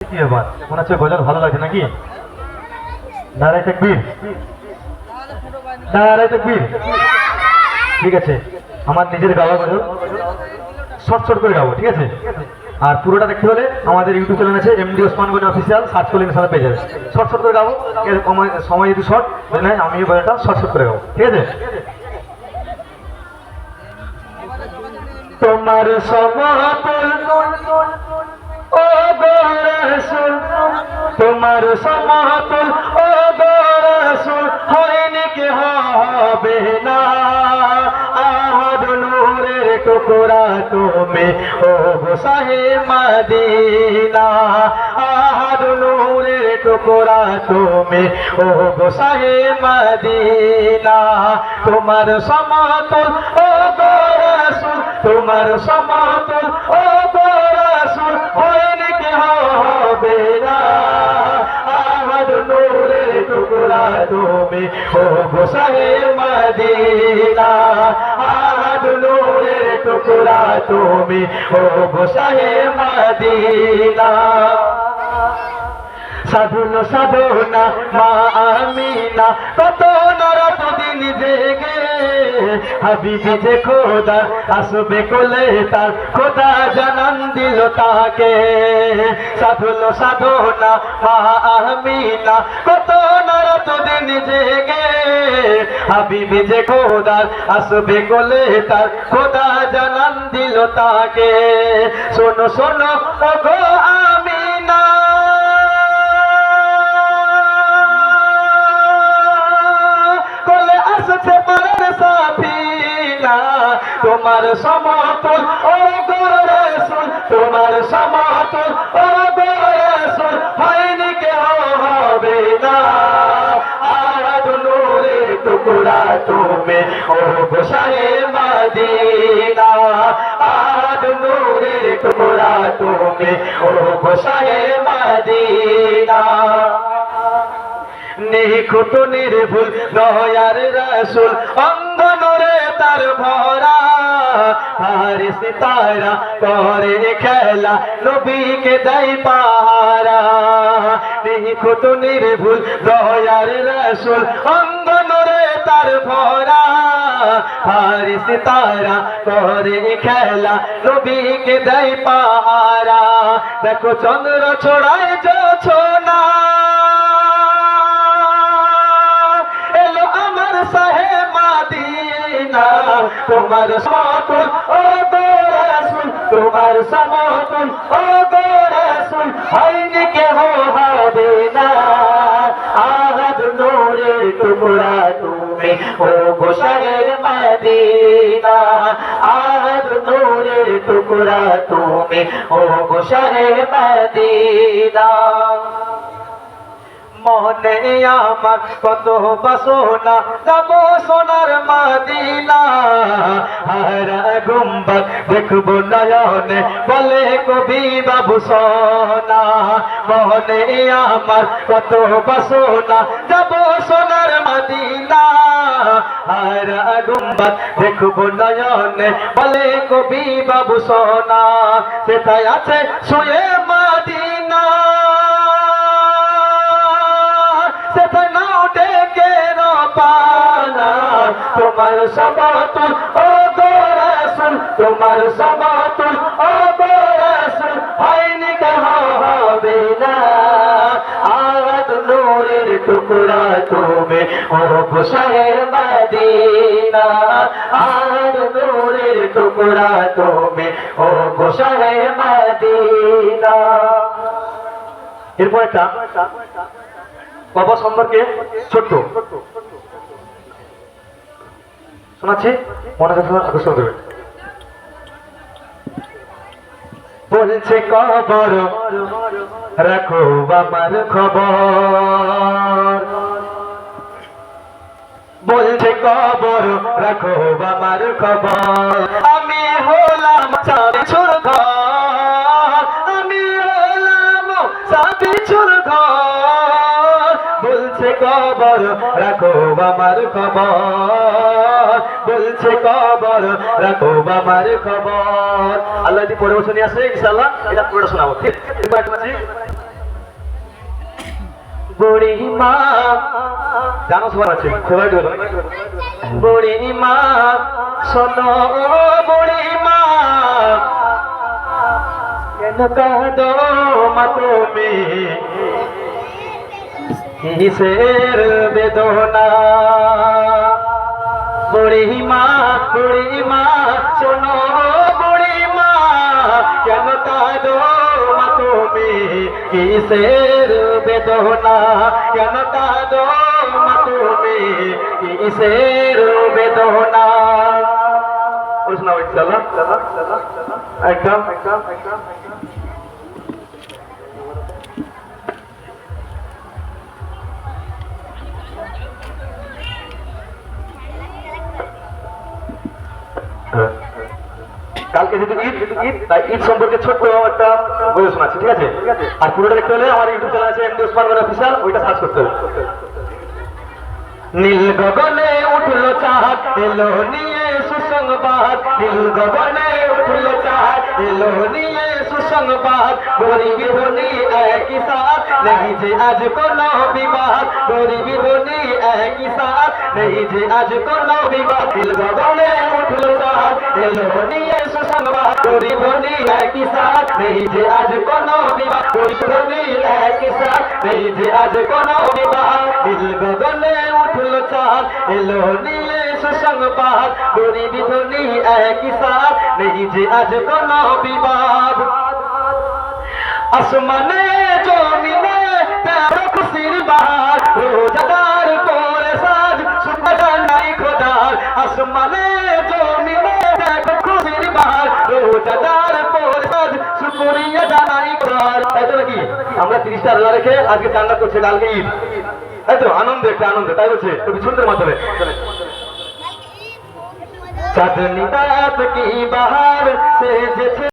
কি ব্যাপার মনে হচ্ছে গজল ভালো লাগে নাকি? নারায়ে তাকবীর, নারায়ে তাকবীর। ঠিক আছে, আমার নিজের গাওয়া গজল শর্ট শর্ট করে গাবো, ঠিক আছে? আর পুরোটা দেখতে হলে আমাদের ইউটিউব চ্যানেল আছে MD Osman Gani official, search করলে ইনশাআল্লাহ পেয়ে যাবে। শর্ট শর্ট করে গাবো, সময় যদি শর্ট তাহলে আমি গজলটা শর্ট শর্ট করে গাবো, ঠিক আছে? তোমার সমতুল ও গো রাসূল, তোমার সমতুল ও গো রাসূল হয়নি কি হবে না। আহাদ নূরের টুকরা তুমি ও গো শাহে মদিনা। আহাদ নূরের টুকরা তুমি ও গো শাহে মদিনা। তোমার সমতুল ও গো রাসূল, তোমার সমতুল ও গো রাসূল হয়নি কি হবে না। আহাদ নূরের টুকরা তুমি ও গো শাহে মদিনা। আহাদ নূরের টুকরা তুমি ও গো শাহে মদিনা। সাধুন সাধনা মা আমিনা কত নরত দিন জেগে, হাবিবি যে খোদা আসবে কোলে তার, খোদা জানান দিল তাকে। সাধুন সাধনা মা আমিনা কত নরত দিন জেগে, হাবিবি যে খোদা আসবে কোলে তার, খোদা জানান দিল তাকে। শোনো শোনো ওগো আমিনা, তোমার সমতুল ও গো রাসূল, তোমার সমতুল ও গো রাসূল হয়নি কি হবে না। আহাদ নূরের টুকরা তুমি ও গো শাহে মদিনা। আহাদ নূরের টুকরা তুমি ও গো শাহে মদিনা। নিখুঁত নির্ভুল দয়ার রাসূল অঙ্গনরে তার ভরা, হারিস তারা করে খেলা নবীকে দেয় পাহারা। নিখুঁত নির্ভুল দয়ার রাসূল অঙ্গনরে তার ভরা, হারিস তারা করে খেলা নবীকে দেয় পাহারা। দেখো চন্দ্র ছড়ায় জোছনা, শাহে মদিনা। তোমার সমতুল ও গো রাসূল, তোমার সমতুল ও গো রাসূল হয়নি কি হবে না। আহাদ নূরের টুকরা তুমি ও গো শাহে মদিনা। আহাদ নূরের টুকরা তুমি ও গো শাহে মদিনা। মনে আমার কত বাসনা যাব সোনার মদিনা। হারা গুম্বদ দেখবো নয়নে বলে কবি বাবু সোনা। মনে আমার কত বাসনা যাব সোনার মদিনা। হারা গুম্বদ দেখবো নয়নে বলে কবি বাবু সোনা। সেটাই আছে শুয়ে মদিনা, তোমার সমতুল ও গো রাসূল, তোমার সমতুল ও গো রাসূল হয়নি কি হবে না। আহাদ নূরের টুকরা তুমি ও গো শাহে মদিনা। আহাদ নূরের টুকরা তুমি ও গো শাহে মদিনা। এরপর একটা বাবা সম্পর্কে ছোট্ট শোনাচ্ছি, মনে রাখা আকর্ষণ দেবে। বলছে কবর রাখো আমার খবর, বলছে কবর রাখো আমার খবর। আমি হলাম চাবিছুর ঘর, আমি হলাম চাবিছুর ঘর। বলছে কবর রাখো আমার খবর, বলছে কবর রাখো আমার খবর। আল্লাহ যদি পরে বছর নিয়ে আসে ইনশাআল্লাহ এটা পুরোটা শোনাবো। ঠিক আছে? বুড়ি মা, জানো সবার আছে ফেভারিট হলো বুড়ি মা শোনো বুড়ি মা, কেন কাঁদো মা তুমি কিসের বেদনা, বুড়ি মা শোনো বুড়ি মা, কেন কাঁদো মা তুমি কিসের বেদনা, কেন কাঁদো মা তুমি কিসের বেদনা। শোনাও ইনশাআল্লাহ একদম কালকে যেহেতু ঈদ তাই ঈদ সম্পর্কে ছোট্ট একটা বই শোনাচ্ছি, ঠিক আছে? আর পুরোটা দেখতে হলে আমার ইউটিউব চ্যানেল আছে এমডি ওসমান গনি অফিশিয়াল, ওইটা সার্চ করতে হবে। নীল গগনে উঠলো চাঁদ এলো নিয়ে সুসংবাদ, নীল গগনে উঠলো চাঁদ এলো নিয়ে সুসংবাদ, গরিব ধনী একই সাথ নেই যে আজ কোনো বিবাদ, গরিব ধনী একই সাথ নেই যে আজ কোনো বিবাদ, নীল গগনে উঠলো চাঁদ এলো নিয়ে সুসংবাদ, গরিব ধনী একই সাথ নেই যে আজ কোনো বিবাদ, গরিব ধনী একই সাথ নেই যে আজ কোনো বিবাদ, নীল গগনে উঠলো চাঁদ এলো নিয়ে সুসংবাদ, গরিব ধনী একই সাথ নেই যে আজ কোনো বিবাদ, আসমানে জমিনে তেরো খুশির বাহার, রোজাদার করে সাজ সুন্দর নাই খোদার, আসমানে জমিনে তেরো খুশির বাহার, রোজাদার করে সাজ শুকরিয়া জানাই খোদার। তাই তো নাকি আমরা 30টা রোজা রেখে আজকে চাঁদা করছি, কালকে ঈদ, তাই তো আনন্দ একটা আনন্দ, তাই বলছে কবি ছন্দের মাধ্যমে। চাঁদনি রাত কি বাহার সেজেছে